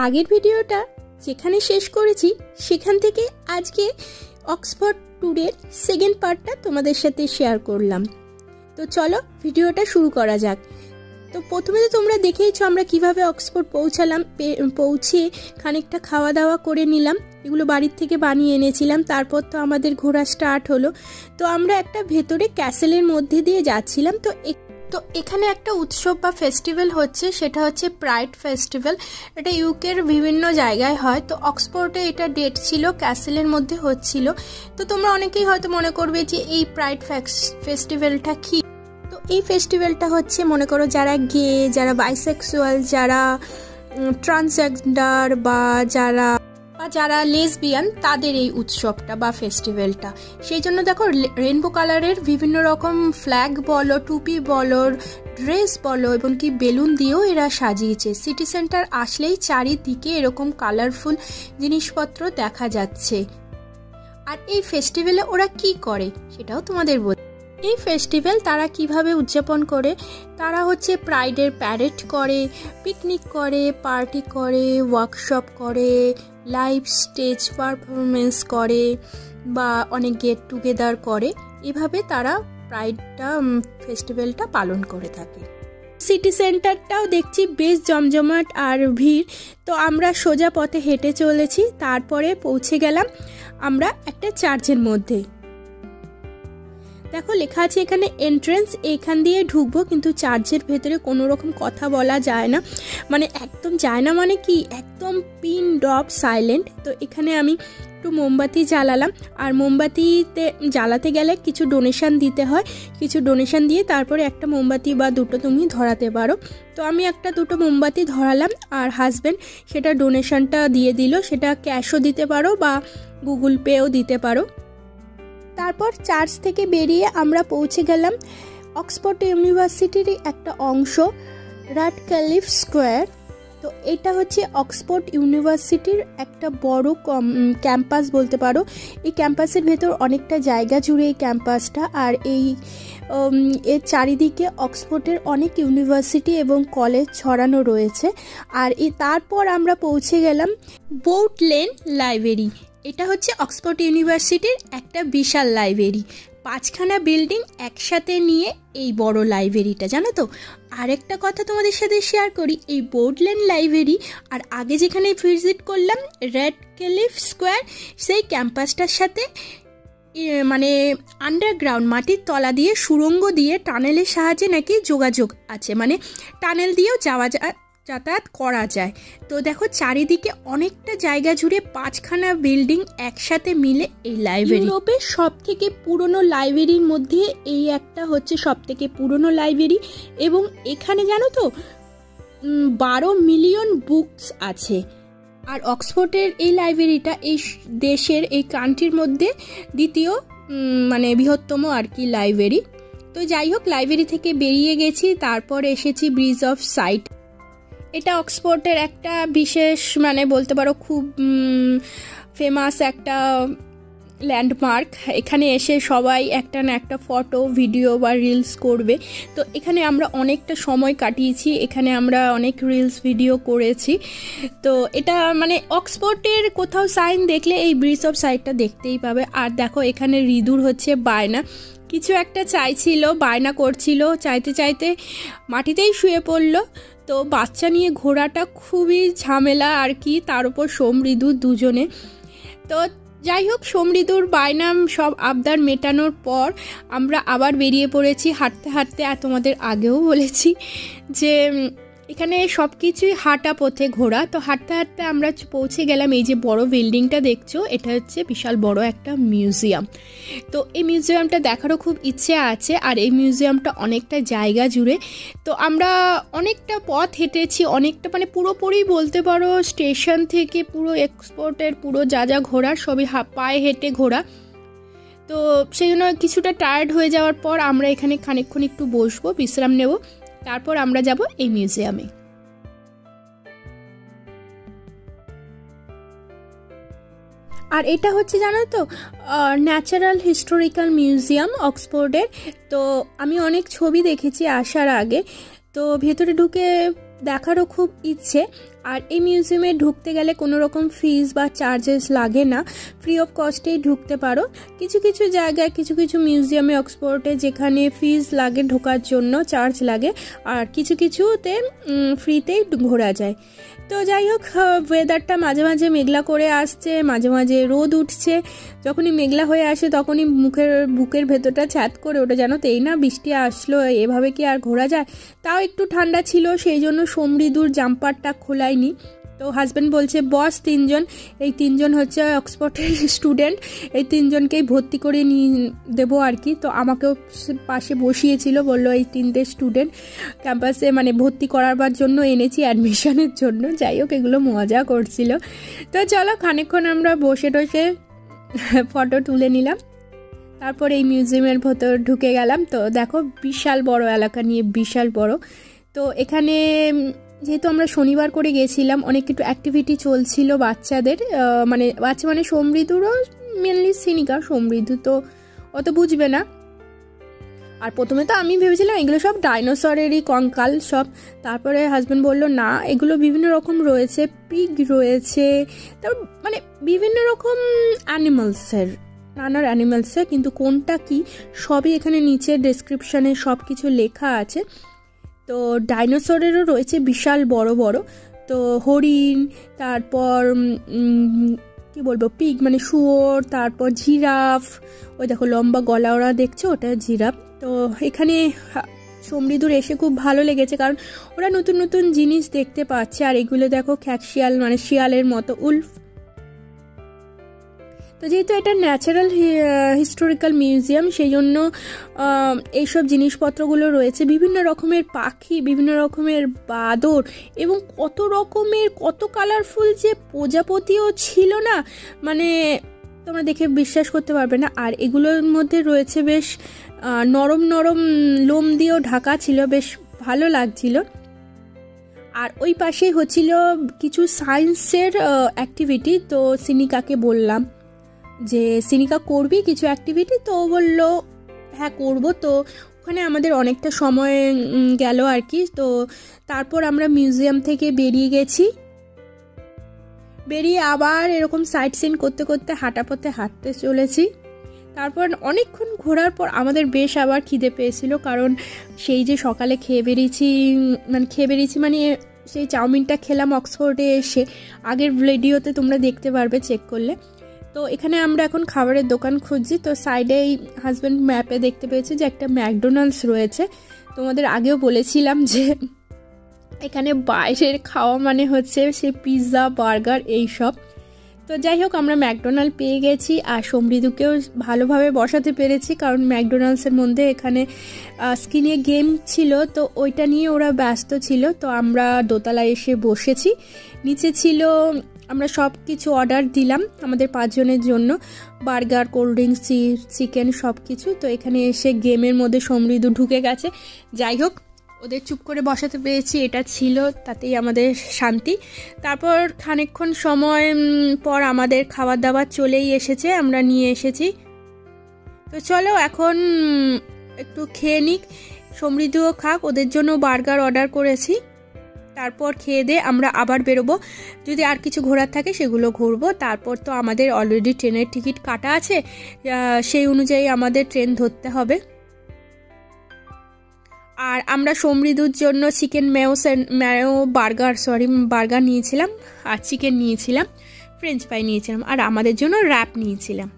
আগের ভিডিওটা যেখানে শেষ করেছি সেখান থেকে আজকে অক্সফোর্ড ট্যুরের সেকেন্ড পার্টটা তোমাদের সাথে শেয়ার করলাম। তো চলো ভিডিওটা শুরু করা যাক। তো প্রথমে তো তোমরা দেখেইছো আমরা কিভাবে অক্সফোর্ড পৌঁছালাম। পৌঁছে খানিকটা খাওয়া দাওয়া করে নিলাম, এগুলো বাড়ির থেকে বানিয়ে এনেছিলাম। তারপর তো আমাদের ঘোরা স্টার্ট হলো। তো আমরা একটা ভেতরে ক্যাসেলের মধ্যে দিয়ে যাচ্ছিলাম। তো এখানে একটা উৎসব বা ফেস্টিভ্যাল হচ্ছে, সেটা হচ্ছে প্রাইড ফেস্টিভ্যাল। এটা ইউকের বিভিন্ন জায়গায় হয়। তো অক্সফোর্ডে এটা ডেট ছিল, ক্যাসেলের মধ্যে হচ্ছিল। তো তোমরা অনেকেই হয়তো মনে করবে যে এই প্রাইড ফেস্টিভ্যালটা কি। তো এই ফেস্টিভ্যালটা হচ্ছে, মনে করো যারা গে, যারা বাইসেক্সুয়াল, যারা ট্রান্সজেন্ডার বা যারা লেসবিয়ান, তাদের এই উৎসবটা বা ফেস্টিভ্যালটা। সেই জন্য দেখো রেনবো কালারের বিভিন্ন রকম ফ্ল্যাগ বলো, টুপি বলো, ড্রেস বলো, এবং কি বেলুন দিয়েও এরা সাজিয়েছে। সিটি সেন্টার আসলেই চারিদিকে এরকম কালারফুল জিনিসপত্র দেখা যাচ্ছে। আর এই ফেস্টিভ্যালে ওরা কি করে সেটাও তোমাদের বল। এই ফেস্টিভ্যাল তারা কিভাবে উদযাপন করে, তারা হচ্ছে প্রাইডের প্যারেড করে, পিকনিক করে, পার্টি করে, ওয়ার্কশপ করে, লাইভ স্টেজ পারফরমেন্স করে, বা অনেক গেট টুগেদার করে। এভাবে তারা প্রাইডটা ফেস্টিভ্যালটা পালন করে থাকে। সিটি সেন্টারটাও দেখছি বেশ জমজমাট আর ভিড়। তো আমরা সোজা পথে হেঁটে চলেছি। তারপরে পৌঁছে গেলাম আমরা একটা চার্চের মধ্যে। দেখো লেখা আছে এখানে এন্ট্রেন্স, এখান দিয়ে ঢুকবো, কিন্তু চার্চের ভেতরে কোনো রকম কথা বলা যায় না। মানে একদম যায় না, মানে কি একদম পিন ড্রপ সাইলেন্ট। তো এখানে আমি একটু মোমবাতি জ্বালালাম। আর মোমবাতিতে জ্বালাতে গেলে কিছু ডোনেশন দিতে হয়। কিছু ডোনেশন দিয়ে তারপরে একটা মোমবাতি বা দুটো তুমি ধরাতে পারো। তো আমি একটা দুটো মোমবাতি ধরালাম, আর হাজব্যান্ড সেটা ডোনেশনটা দিয়ে দিল। সেটা ক্যাশও দিতে পারো বা গুগল পেও দিতে পারো। তারপর চার্চ থেকে বেরিয়ে আমরা পৌঁছে গেলাম অক্সফোর্ড ইউনিভার্সিটির একটা অংশ, রাডক্লিফ স্কোয়ার। তো এটা হচ্ছে অক্সফোর্ড ইউনিভার্সিটির একটা বড় ক্যাম্পাস বলতে পারো। এই ক্যাম্পাসের ভেতর অনেকটা জায়গা জুড়ে এই ক্যাম্পাসটা। আর এর চারিদিকে অক্সফোর্ডের অনেক ইউনিভার্সিটি এবং কলেজ ছড়ানো রয়েছে। আর তারপর আমরা পৌঁছে গেলাম বোট লেন লাইব্রেরি। এটা হচ্ছে অক্সফোর্ড ইউনিভার্সিটির একটা বিশাল লাইব্রেরি, 5খানা বিল্ডিং একসাথে নিয়ে এই বড় লাইব্রেরিটা, জানো তো। আরেকটা কথা তোমাদের সাথে শেয়ার করি, এই বোট লেন লাইব্রেরি আর আগে যেখানে ভিজিট করলাম রাডক্লিফ স্কোয়ার, সেই ক্যাম্পাসটার সাথে মানে আন্ডারগ্রাউন্ড মাটির তলা দিয়ে সুড়ঙ্গ দিয়ে টানেলের সাহায্যে নাকি যোগাযোগ আছে, মানে টানেল দিয়েও যাতায়াত করা যায়। তো দেখো চারিদিকে অনেকটা জায়গা জুড়ে 5খানা বিল্ডিং একসাথে মিলে এই লাইব্রেরি। ইউরোপের সব থেকে পুরনো লাইব্রেরির মধ্যে এই একটা হচ্ছে সব থেকে পুরনো লাইব্রেরি। এবং এখানে জানো তো 12 মিলিয়ন বুকস আছে। আর অক্সফোর্ডের এই লাইব্রেরিটা এই দেশের, এই কান্ট্রির মধ্যে দ্বিতীয় মানে বৃহত্তম আর কি লাইব্রেরি। তো যাই হোক, লাইব্রেরি থেকে বেরিয়ে গেছি। তারপর এসেছি ব্রিজ অফ সাইট। এটা অক্সফোর্ডের একটা বিশেষ, মানে বলতে পারো খুব ফেমাস একটা ল্যান্ডমার্ক। এখানে এসে সবাই একটা না একটা ফটো, ভিডিও বা রিলস করবে। তো এখানে আমরা অনেকটা সময় কাটিয়েছি, এখানে আমরা অনেক রিলস ভিডিও করেছি। তো এটা মানে অক্সফোর্ডের কোথাও সাইন দেখলে এই ব্রিজ অফ সাইটটা দেখতেই পাবে। আর দেখো এখানে ঋতুর হচ্ছে বায়না, কিছু একটা চাইছিল, বায়না করছিল, চাইতে চাইতে মাটিতেই শুয়ে পড়লো। তো বাচ্চা নিয়ে ঘোরাটা খুবই ঝামেলা আর কি, তার উপর সমৃদ্ধ দুজনে। তো যাই হোক, সমৃদ্ধর বায়না সব আবদার মেটানোর পর আমরা আবার বেরিয়ে পড়েছি হাঁটতে হাঁটতে। আর তোমাদের আগেও বলেছি যে এখানে সব কিছুই হাঁটা পথে ঘোরা। তো হাঁটতে হাঁটতে আমরা পৌঁছে গেলাম এই যে বড় বিল্ডিংটা দেখছো, এটা হচ্ছে বিশাল বড় একটা মিউজিয়াম। তো এই মিউজিয়ামটা দেখারও খুব ইচ্ছে আছে। আর এই মিউজিয়ামটা অনেকটা জায়গা জুড়ে। তো আমরা অনেকটা পথ হেঁটেছি, অনেকটা মানে পুরোপুরি বলতে পারো স্টেশন থেকে পুরো এক্সপোর্টের পুরো যা ঘোরা সবই পায়ে হেঁটে ঘোরা। তো সেই জন্য কিছুটা টায়ার্ড হয়ে যাওয়ার পর আমরা এখানে খানিকক্ষণ একটু বসবো, বিশ্রাম নেব। তারপর আমরা যাব এই মিউজিয়ামে। আর এটা হচ্ছে জানো তো ন্যাচারাল হিস্টোরিক্যাল মিউজিয়াম অক্সফোর্ডের। তো আমি অনেক ছবি দেখেছি আসার আগে, তো ভেতরে ঢুকে দেখারও খুব ইচ্ছে। আর এই মিউজিয়ামে ঢুকতে গেলে কোনো রকম ফিস বা চার্জেস লাগে না, ফ্রি অফ কস্টেই ঢুকতে পারো। কিছু কিছু জায়গায় কিছু কিছু মিউজিয়ামে অক্সফোর্ডে যেখানে ফিস লাগে ঢোকার জন্য, চার্জ লাগে, আর কিছু কিছুতে ফ্রিতেই ঘোরা যায়। তো যাই হোক, ওয়েদারটা মাঝে মাঝে মেঘলা করে আসছে, মাঝে মাঝে রোদ উঠছে। যখনই মেঘলা হয়ে আসে তখনই বুকের ভেতরটা ছ্যাদ করে ওটা, যেন তেই না বৃষ্টি আসলো, এভাবে কি আর ঘোরা যায়। তাও একটু ঠান্ডা ছিল, সেই জন্য সমৃদ্ধর জাম্পারটা খোলায়নি। তো হাজব্যান্ড বলছে বস 3 জন, এই 3 জন হচ্ছে অক্সফোর্ডের স্টুডেন্ট, এই 3 জনকেই ভর্তি করে নিয়ে দেবো আর কি। তো আমাকেও পাশে বসিয়েছিল, বললো এই 3টে স্টুডেন্ট ক্যাম্পাসে মানে ভর্তি করাবার জন্য এনেছি অ্যাডমিশনের জন্য। যাই হোক, এগুলো মজা করছিল। তো চলো খানিকক্ষণ আমরা বসে টসে ফটো তুলে নিলাম, তারপর এই মিউজিয়ামের ভেতর ঢুকে গেলাম। তো দেখো বিশাল বড় এলাকা নিয়ে, বিশাল বড়। তো এখানে যেহেতু আমরা শনিবার করে গেছিলাম, অনেক একটু অ্যাক্টিভিটি চলছিল বাচ্চাদের, বাচ্চা মানে সমৃদ্ধরও মেনলি, সিনিকা সমৃদ্ধ তো অত বুঝবে না। আর প্রথমে তো আমি ভেবেছিলাম এগুলো সব ডাইনোসরেরই কঙ্কাল সব, তারপরে হাজব্যান্ড বললো না, এগুলো বিভিন্ন রকম রয়েছে, পিগ রয়েছে, তারপর মানে বিভিন্ন রকম নানা অ্যানিমালসের, কিন্তু কোনটা কি সবই এখানে নিচে ডেসক্রিপশানে সব কিছু লেখা আছে। তো ডাইনোসরেরও রয়েছে বিশাল বড় বড়, তো হরিণ, তারপর কি বলবো পিগ মানে শুয়োর, তারপর জিরাফ, ওই দেখো লম্বা গলা ওরা দেখছো, ওটা জিরাফ। তো এখানে সমৃদ্ধর এসে খুব ভালো লেগেছে, কারণ ওরা নতুন নতুন জিনিস দেখতে পাচ্ছে। আর এগুলো দেখো খ্যাকশিয়াল মানে শিয়ালের মতো, উল্ফ। তো যেহেতু এটা ন্যাচারাল হিস্টোরিক্যাল মিউজিয়াম, সেই জন্য এইসব জিনিসপত্রগুলো রয়েছে। বিভিন্ন রকমের পাখি, বিভিন্ন রকমের বাদর, এবং কত কালারফুল যে প্রজাপতিও ছিল না, মানে তোমরা দেখে বিশ্বাস করতে পারবে না। আর এগুলোর মধ্যে রয়েছে বেশ নরম নরম লোম দিয়েও ঢাকা ছিল, বেশ ভালো লাগছিল। আর ওই পাশেই হচ্ছিল কিছু সায়েন্সের অ্যাক্টিভিটি। তো সিনিকাকে বললাম যে সিনিকা করবি কিছু অ্যাক্টিভিটি, তো বললো হ্যাঁ করবো। তো ওখানে আমাদের অনেকটা সময় গেল আর কি। তো তারপর আমরা মিউজিয়াম থেকে বেরিয়ে গেছি, বেরিয়ে আবার এরকম সাইট সিন করতে করতে হাঁটাপথে হাঁটতে চলেছি। তারপর অনেকক্ষণ ঘোরার পর আমাদের বেশ আবার খিদে পেয়েছিল, কারণ সেই যে সকালে খেয়ে বেরিয়েছি মানে সেই চাউমিনটা খেলাম অক্সফোর্ডে এসে, আগের ভিডিওতে তোমরা দেখতে পারবে চেক করলে। তো এখানে আমরা এখন খাবারের দোকান খুঁজছি। তো সাইডেই হাজব্যান্ড ম্যাপে দেখতে পেয়েছে যে একটা ম্যাকডোনাল্ডস রয়েছে। তোমাদের আগেও বলেছিলাম যে এখানে বাইরের খাওয়া মানে হচ্ছে সেই পিৎজা, বার্গার এইসব। তো যাই হোক, আমরা ম্যাকডোনাল্ড পেয়ে গেছি, আর সমৃদ্ধকেও ভালোভাবে বসাতে পেরেছি, কারণ ম্যাকডোনাল্ডসের মধ্যে এখানে স্ক্রিনে গেম ছিল, তো ওইটা নিয়ে ওরা ব্যস্ত ছিল। তো আমরা দোতলায় এসে বসেছি, নিচে ছিল, আমরা সব কিছু অর্ডার দিলাম আমাদের 5 জনের জন্য, বার্গার, কোল্ড ড্রিঙ্কস, চিকেন সব কিছু। তো এখানে এসে গেমের মধ্যে সমৃদ্ধ ঢুকে গেছে। যাই হোক, ওদের চুপ করে বসাতে পেরেছি, এটা ছিল, তাতেই আমাদের শান্তি। তারপর খানিকক্ষণ সময় পর আমাদের খাবার দাবার চলেই এসেছে, আমরা নিয়ে এসেছি। তো চলো এখন একটু খেয়ে নিক, সমৃদ্ধও খাক, ওদের জন্য বার্গার অর্ডার করেছি। তারপর খেয়ে দিয়ে আমরা আবার বেরোবো, যদি আর কিছু ঘোরার থাকে সেগুলো ঘুরবো। তারপর তো আমাদের অলরেডি ট্রেনের টিকিট কাটা আছে, সেই অনুযায়ী আমাদের ট্রেন ধরতে হবে। আর আমরা সমৃদ্ধর জন্য চিকেন ম্যাও বার্গার নিয়েছিলাম, আর চিকেন নিয়েছিলাম, ফ্রেঞ্চ ফ্রাই নিয়েছিলাম, আর আমাদের জন্য র্যাপ নিয়েছিলাম।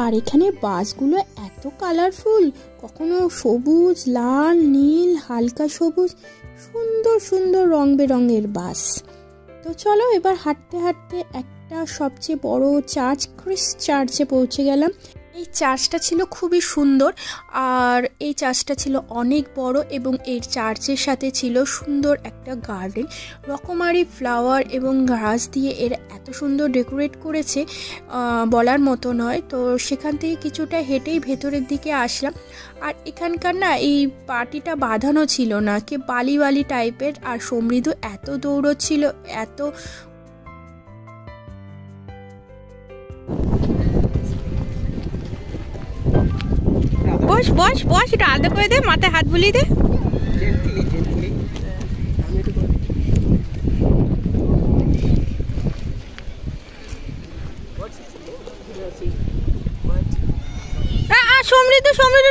আর এখানে বাসগুলো এত কালারফুল, কখনো সবুজ, লাল, নীল, হালকা সবুজ, সুন্দর সুন্দর রং বেরঙের বাস। তো চলো এবার হাঁটতে হাঁটতে একটা সবচেয়ে বড় চার্চ, ক্রিস্ট চার্চে পৌঁছে গেলাম। এই চার্চটা ছিল খুবই সুন্দর, আর এই চার্চটা ছিল অনেক বড়, এবং এই চার্চের সাথে ছিল সুন্দর একটা গার্ডেন, রকমারি ফ্লাওয়ার এবং ঘাস দিয়ে এর এত সুন্দর ডেকোরেট করেছে বলার মতো নয়। তো সেখান থেকে কিছুটা হেঁটেই ভেতরের দিকে আসলাম। আর এখানকার না এই পার্টিটা বাঁধানো ছিল না, কে বালি বালি টাইপের। আর সমৃদ্ধ এত দৌড়চ্ছিল, এত বস বস বস, একটু আলাদা করে দে, মাথায় হাত বুলিয়ে দে।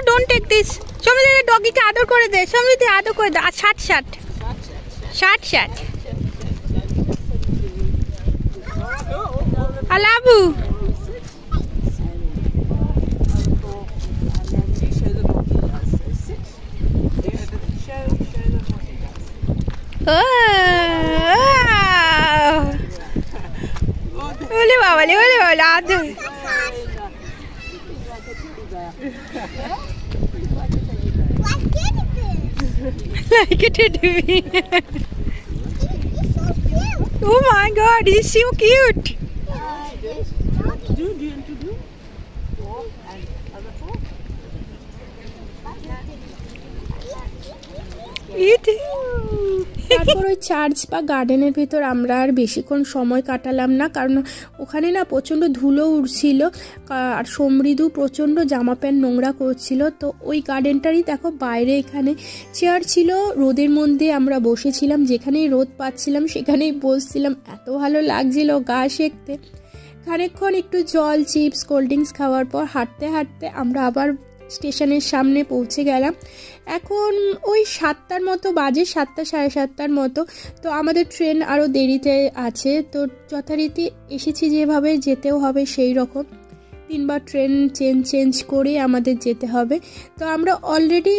don't take this. সমৃদ্ধি ডগিকে আদর করে দে, সমৃদ্ধি আদর করে দে। শার্ট শার্ট শার্ট শার্ট আলাবু। ওলে বাবালে ওলে বাবালে আদর। Like a teddy bear. Oh my God, he's so cute. তারপর ওই চার্চ বা গার্ডেনের ভিতর আমরা আর বেশিক্ষণ সময় কাটালাম না, কারণ ওখানে না প্রচণ্ড ধুলো উড়ছিল আর সমৃদ্ধ প্রচণ্ড জামা প্যান্ট নোংরা করছিল। তো ওই গার্ডেনটারই দেখো বাইরে এখানে চেয়ার ছিল, রোদের মধ্যে আমরা বসেছিলাম, যেখানেই রোদ পাচ্ছিলাম সেখানেই বসছিলাম, এত ভালো লাগছিল গা সেঁকতে। খানিকক্ষণ একটু জল, চিপস, কোল্ড ড্রিঙ্কস খাওয়ার পর হাঁটতে হাঁটতে আমরা আবার স্টেশনের সামনে পৌঁছে গেলাম। এখন ওই 7টার মতো বাজে, 7টা সাড়ে 7টার মতো। তো আমাদের ট্রেন আরও দেরিতে আছে, তো যথারীতি এসেছি যেভাবে যেতেও হবে সেই রকম 3বার ট্রেন চেঞ্জ করে আমাদের যেতে হবে। তো আমরা অলরেডি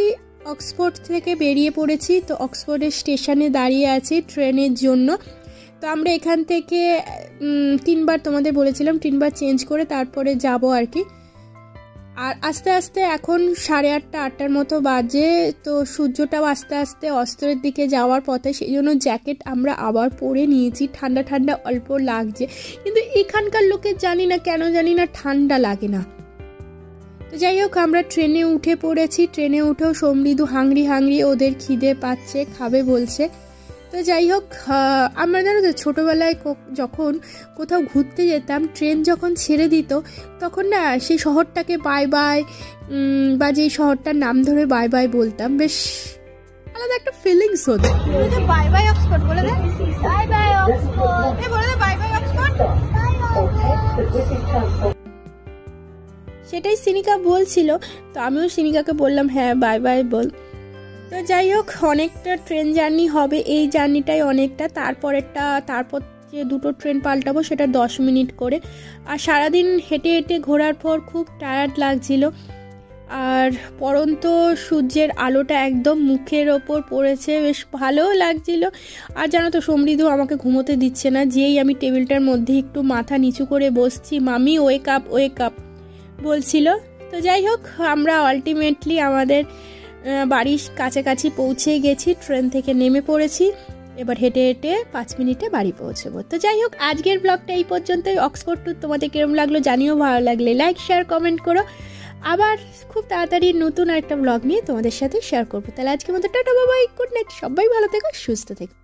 অক্সফোর্ড থেকে বেরিয়ে পড়েছি, তো অক্সফোর্ডের স্টেশনে দাঁড়িয়ে আছি ট্রেনের জন্য। তো আমরা এখান থেকে 3বার তোমাদের বলেছিলাম 3বার চেঞ্জ করে তারপরে যাব আর কি। আর আস্তে আস্তে এখন 8:30 8টার মতো বাজে, তো সূর্যটাও আস্তে আস্তে অস্তরের দিকে যাওয়ার পথে, সেই জন্য জ্যাকেট আমরা আবার পরে নিয়েছি। ঠান্ডা ঠান্ডা অল্প লাগছে, কিন্তু এখানকার লোকের জানি না কেন জানি না ঠান্ডা লাগে না। তো যাই হোক আমরা ট্রেনে উঠে পড়েছি। ট্রেনে উঠেও সমৃদ্ধ হাংরি ওদের খিদে পাচ্ছে, খাবে বলছে। তো যাই হোক আমরা জানো তো ছোটোবেলায় যখন কোথাও ঘুরতে যেতাম, ট্রেন যখন ছেড়ে দিত তখন না সেই শহরটাকে বাই বাই বা যেই শহরটার নাম ধরে বাই বাই বলতাম, বেশ আলাদা একটা ফিলিংস হতো। বাই বাই অক্সফোর্ড বলে দে, বাই বাই অক্সফোর্ড, এ বলে দে বাই বাই অক্সফোর্ড। সেটাই সিনিকা বলছিল, তো আমিও সিনিকাকে বললাম হ্যাঁ বাই বাই বল। তো যাই হোক অনেকটা ট্রেন জার্নি হবে, এই জার্নিটাই অনেকটা। তারপর যে 2টো ট্রেন পাল্টাবো সেটা 10 মিনিট করে। আর সারাদিন হেঁটে হেঁটে ঘোরার পর খুব টায়ার্ড লাগছিল, আর পরন্ত সূর্যের আলোটা একদম মুখের ওপর পড়েছে, বেশ ভালোও লাগছিল। আর জানো তো সমৃদ্ধ আমাকে ঘুমোতে দিচ্ছে না, যেই আমি টেবিলটার মধ্যে একটু মাথা নিচু করে বসছি, মামি ওয়েক আপ বলছিল। তো যাই হোক আমরা আলটিমেটলি আমাদের বাড়ির কাছাকাছি পৌঁছে গেছি, ট্রেন থেকে নেমে পড়েছি। এবার হেঁটে হেঁটে 5 মিনিটে বাড়ি পৌঁছবো। তো যাই হোক আজকের ব্লগটা এই পর্যন্তই। অক্সফোর্ড ট্যুর তোমাদের কিরম লাগলো জানিও, ভালো লাগলে লাইক শেয়ার কমেন্ট করো। আবার খুব তাড়াতাড়ি নতুন একটা ব্লগ নিয়ে তোমাদের সাথে শেয়ার করবো। তাহলে আজকের মতো tata bye bye, good night, সবাই ভালো থেকো, সুস্থ থেকো।